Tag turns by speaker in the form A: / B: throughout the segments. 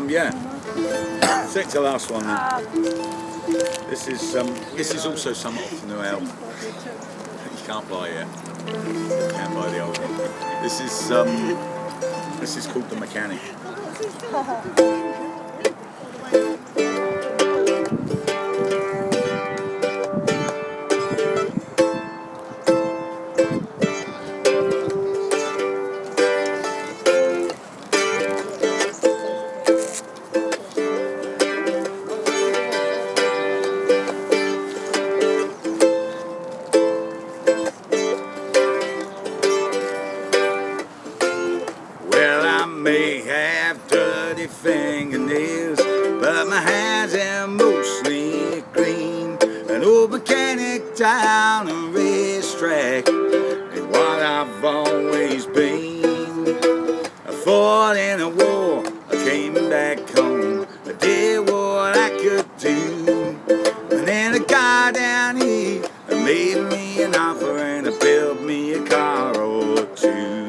A: Yeah, second to last one then. This is also somewhat off the new album. You can't buy it. You can buy the old one. This is called The Mechanic. May have dirty fingernails, but my hands are mostly clean. An old mechanic down a racetrack is what I've always been. I fought in a war, I came back home, I did what I could do. And then a guy down here made me an offer and I built me a car or two.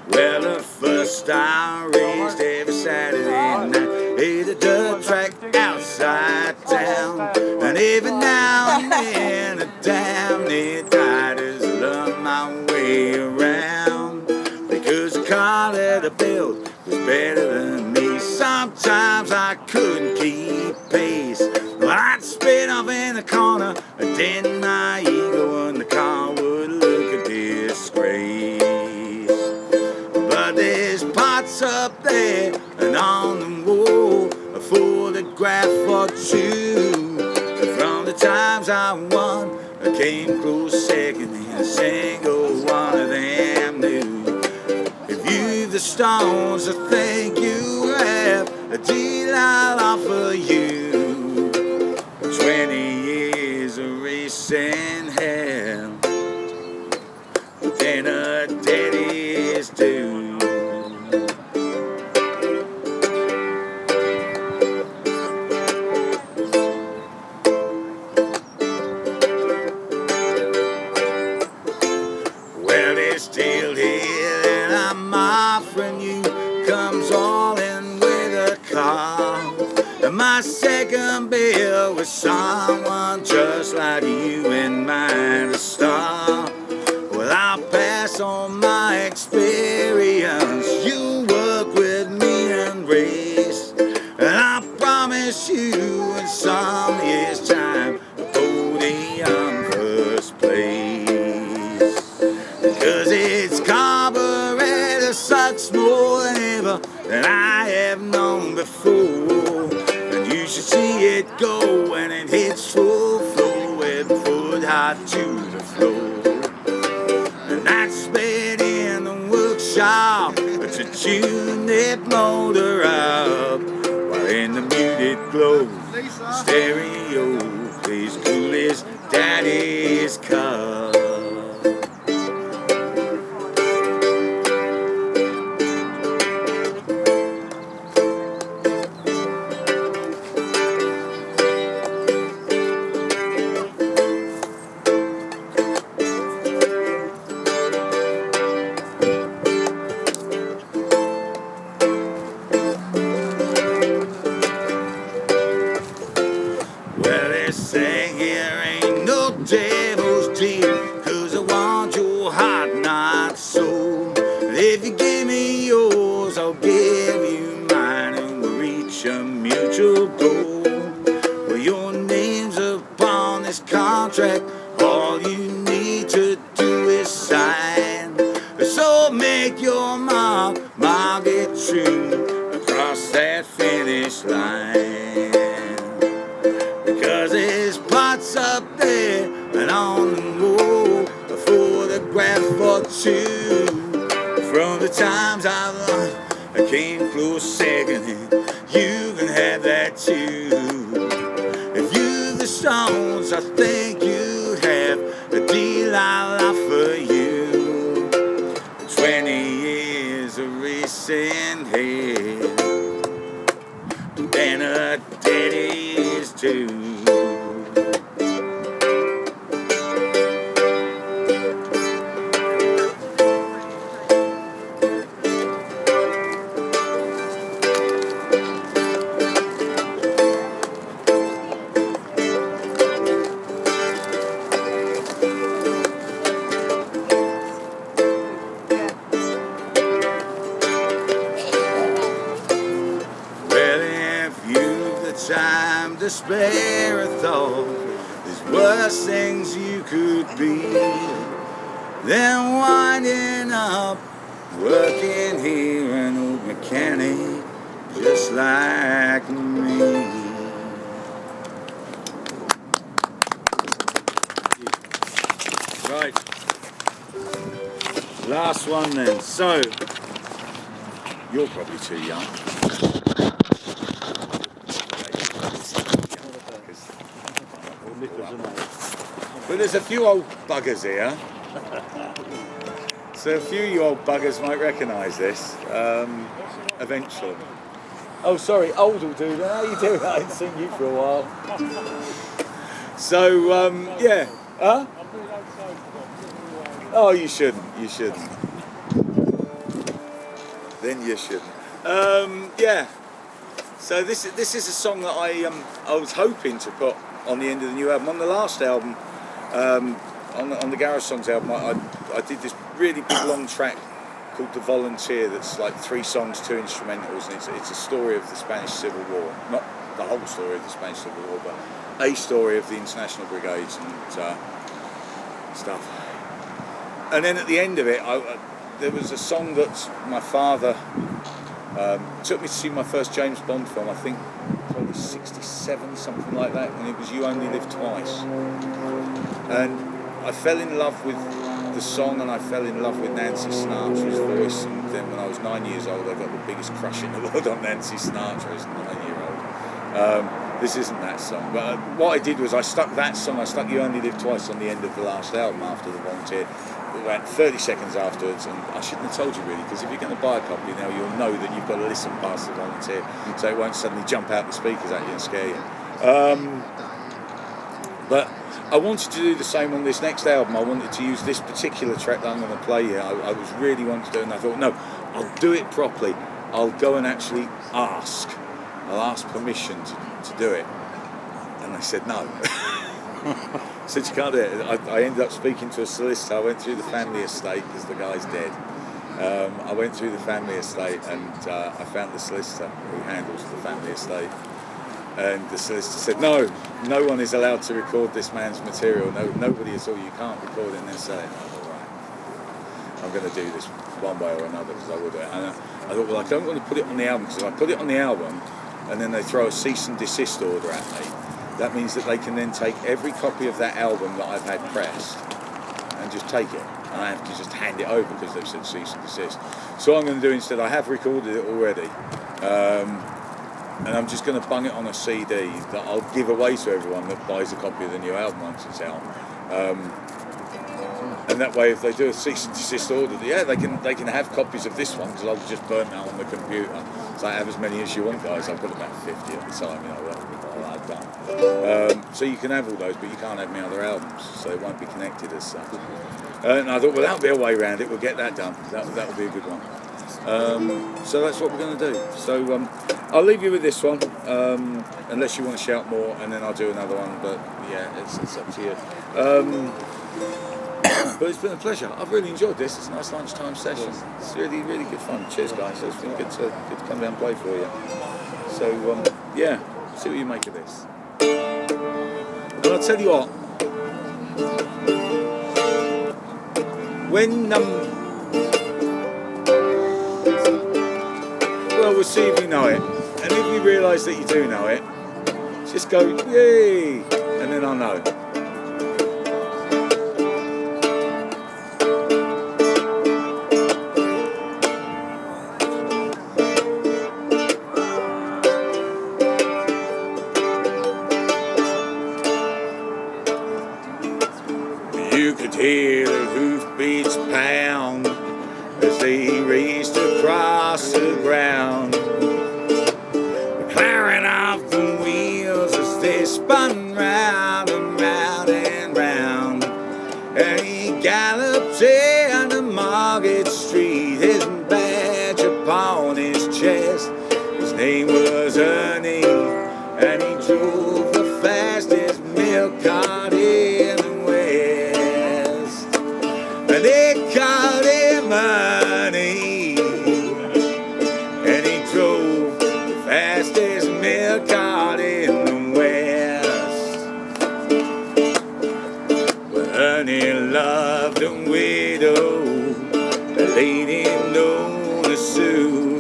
A: Well, the first I raced every Saturday night at a dirt track outside town. And every now and then a damn near died as I learned my way around. Because the car that I built was better than me. Sometimes I couldn't keep pace. Well, I'd spin off in the corner, dent my ego, and the car would look a disgrace. There's parts up there and on the wall, a photograph or two. And from the times I won, I came close second, and a single one of them knew. If you've the stones, I think you have a deal I'll offer you. 20 years of racing hell, then a dead is due. Still here and I'm offering you, comes all in with a car. And my second bill was someone just like you and mine to start. Well, I'll pass on my experience, you work with me and race. And I promise you in some years time a podium first place. Cause it's carburetor sucks more than ever than I have known before. And you should see it go when it hits full flow and foot hot to the floor. And that's been in the workshop to tune that motor up, while in the muted glow stereo plays cool as daddy's car. Saying here ain't no devil's deal, cause I want your heart, not soul. If you give me yours, I'll give you mine, and we'll reach a mutual goal. Well, your name's upon this contract, all you need to do is sign. So make your mark, it true, across that finish line. Because there's parts up there and on the wall, a photograph or two. From the times I won, I came close second, and you can have that too. If you've the stones, I think you have a deal I'll offer you. 20 years of racing hell, and a daddy's too. spare a thought. There's worse things you could be than winding up working here, an old mechanic just like me. Right, last one then. So, you're probably too young. But there's a few old buggers here. So a few of you old buggers might recognise this eventually. Oh, sorry, old will do that. How you doing? I haven't seen you for a while. So, yeah. Huh? Oh, you shouldn't. You shouldn't. Then you shouldn't. Yeah. So this is a song that I was hoping to put on the end of the new album. On the last album, on the Garage Songs album, I did this really big long track called The Volunteer that's like 3 songs, 2 instrumentals, and it's a story of the Spanish Civil War. Not the whole story of the Spanish Civil War, but a story of the International Brigades and stuff. And then at the end of it, there was a song that my father took me to see my first James Bond film, I think probably 67, something like that, and it was You Only Live Twice. And I fell in love with the song, and I fell in love with Nancy Sinatra's voice, and then when I was 9 years old I got the biggest crush in the world on Nancy Sinatra as a 9-year-old. This isn't that song, but what I did was I stuck that song, I stuck You Only Live Twice on the end of the last album after The Volunteer, about 30 seconds afterwards, and I shouldn't have told you really, because if you're going to buy a copy now you'll know that you've got to listen past The Volunteer, so it won't suddenly jump out the speakers at you and scare you. But I wanted to do the same on this next album. I wanted to use this particular track that I'm going to play here. I was really wanting to do it, and I thought, no, I'll do it properly. I'll go and actually ask. I'll ask permission to do it. And they said no. I said, you can't do it. I ended up speaking to a solicitor. I went through the family estate because the guy's dead. I went through the family estate, and I found the solicitor who handles the family estate. And the solicitor said, no one is allowed to record this man's material. Nobody at all. You can't record it and then say, oh, all right, I'm going to do this one way or another because I will do it. And I thought, well, I don't want to put it on the album, because if I put it on the album and then they throw a cease and desist order at me, that means that they can then take every copy of that album that I've had pressed and just take it. And I have to just hand it over because they've said cease and desist. So what I'm going to do instead, I have recorded it already. And I'm just going to bung it on a CD that I'll give away to everyone that buys a copy of the new album once it's out. And that way, if they do a cease and desist order, yeah, they can have copies of this one, because I'll just burn that on the computer. So I have as many as you want, guys. I've got about 50 at the time, you know, I've done. So you can have all those, but you can't have my other albums, so they won't be connected as such. And I thought, well, that'll be a way around it. We'll get that done. That'll be a good one. So that's what we're going to do. So I'll leave you with this one, unless you want to shout more, and then I'll do another one. But yeah, it's up to you. But it's been a pleasure. I've really enjoyed this. It's a nice lunchtime session. It's really, really good fun. Cheers, guys. It's been good to come down and play for you. So yeah, see what you make of this. And I'll tell you what. When well, we'll see if you know it, and if you realise that you do know it, just go yay, and then I'll know. You could hear the hoofbeats pound as they raced across the ground, clattering off the wheels as they spun round and round and round. And he galloped into Market Street, his badge upon his chest. His name was Ernie, and he drove the fastest milk cart in the West. And they called him Ernie, and he drove the fastest milk cart in the West. Ernie loved a widow, a lady known as Sue.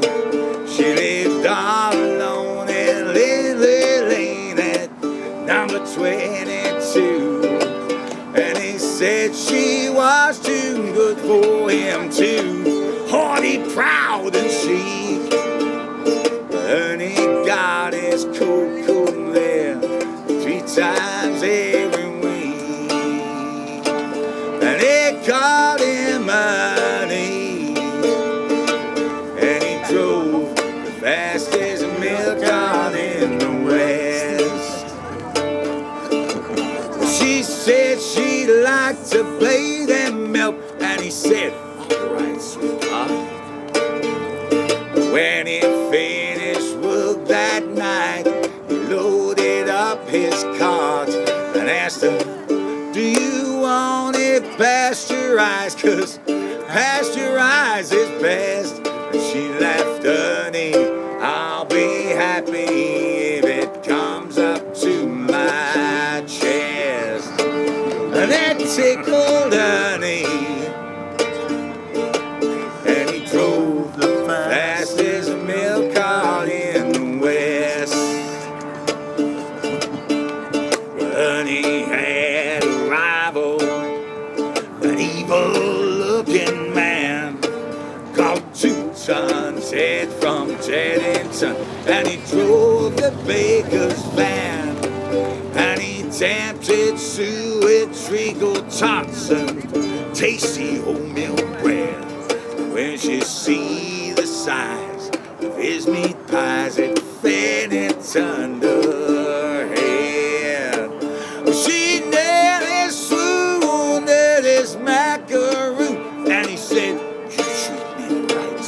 A: She lived all alone in Lily Lane at number 22. And he said she was too good for him too, haughty, proud and chic. Ernie got his coat there 3 times every week. And they called him Ernie, and he drove the fastest milk cart in the West. She said she'd like to play them milk, and he said, all right, sweetheart. When he finished work that night, he loaded up his cart and asked her, do you want it pasteurized? 'Cause pasteurized is best. And she laughed, Ernie, I'll be happy if it comes up to my chest. And that tickled Ernie, and he drove the fastest milk cart in the West. Ernie had a rival, an evil-looking man called 2 Tons, head from Teddington, and he drove the baker's van. And he tempted Sue with treacle tarts and tasty wholemeal bread. When she see the size of his meat pies, it fed it under her head. She nearly swooned at his macaroon, and he said, you treat me right.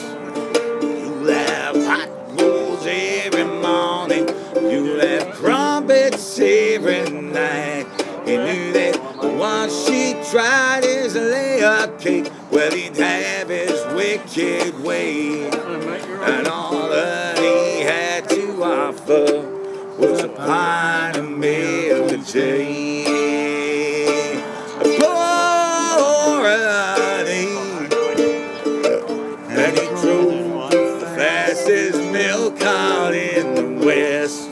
A: You'll have hot rolls every morning, you'll have crumpets every night. He knew that once she tried his layer cake, well, he'd have his wicked way. And all that he had to offer was a pint of milk a day. Poor Ernie, and he drove the fastest milk cart in the West.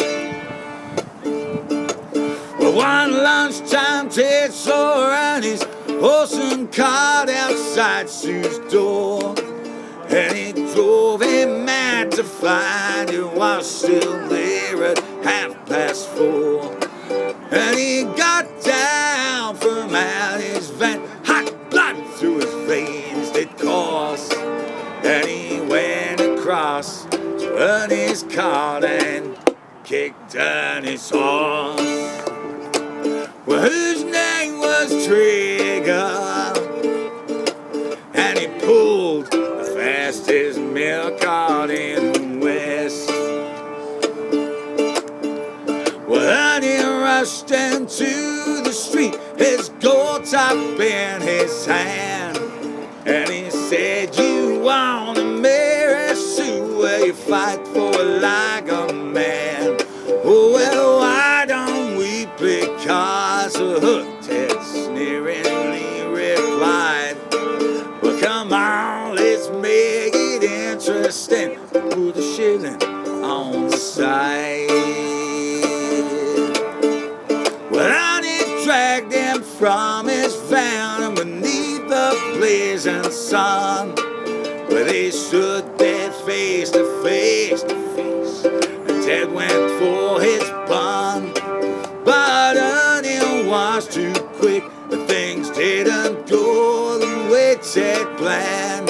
A: Well, one lunchtime, Ted saw Ernie's horse and cart outside Sue's door, and he drove him mad to find it was still there at 4:30. And he got down from out his van, hot blood through his veins did course, and he went across to Ernie's cart and kicked Ernie's horse, well, whose name was Trigger. And he pulled the fastest milk cart in the West. Well, Ernie rushed into the street, his gold top in his hand, and he said, you wanna marry Sue? Well, you fight for her like a man. Oh, well, why don't we play cards? Ted sneeringly replied, well, come on, let's make it interesting. Put a shilling on the side. Well, Ernie dragged him from his van beneath the blazing sun, where they stood there face to face, and Ted went for his bun. But Ernie was too quick, but things didn't go the way Ted planned.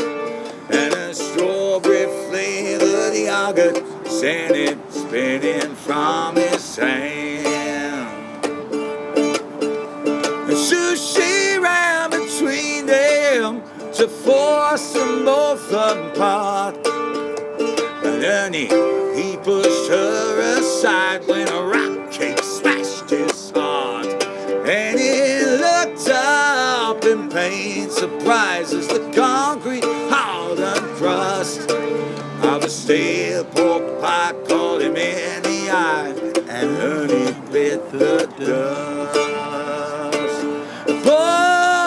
A: And a strawberry flavored yogurt sent it spinning from his hand. And so she ran between them to force them both apart. And Ernie, he pushed her aside when a rock cake smashed his heart. And he looked up in pain, surprised as the concrete hardened crust of a stale pork pie caught him in the eye, and Ernie bit the dust. Poor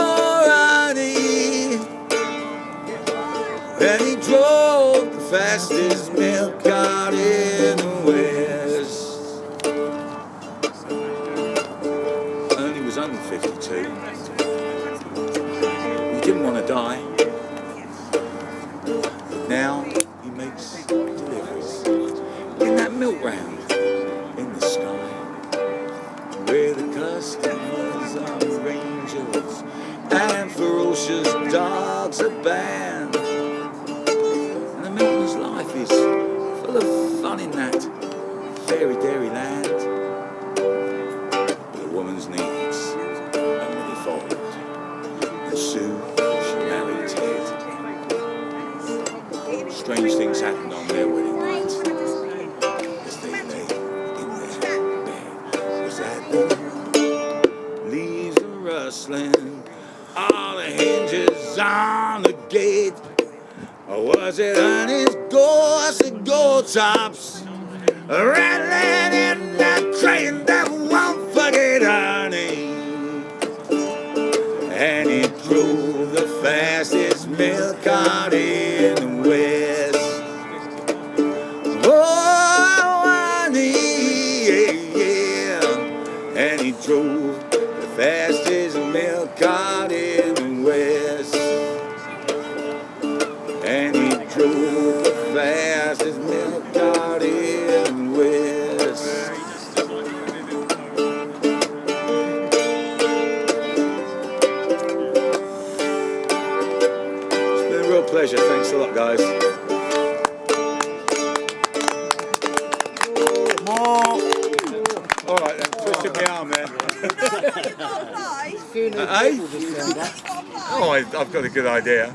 A: fastest milk cart in the West. And he was only 52. He didn't want to die. But now he makes deliveries in that milk round in the sky, where the customers are angels and ferocious dogs are banned. And the milkman's life is full of fun in that fairy dairy land. But a woman's needs are manifold, and Sue, she married Ted. Strange things happened on their wedding night as they lay in their bed. Was that the leaves are rustling, all the hinges on the gate? Or was it Ernest Gorse and gold tops rattling in that train that won't forget Ernie? And he drove the fastest milk cart in the West. Oh, Ernie, yeah. And he drove the fastest milk cart in the West. And he drove the fastest milk cart in the West. It's been a real pleasure. Thanks a lot, guys. More. All right then, twisted my arm then. Oh, I've got a good idea.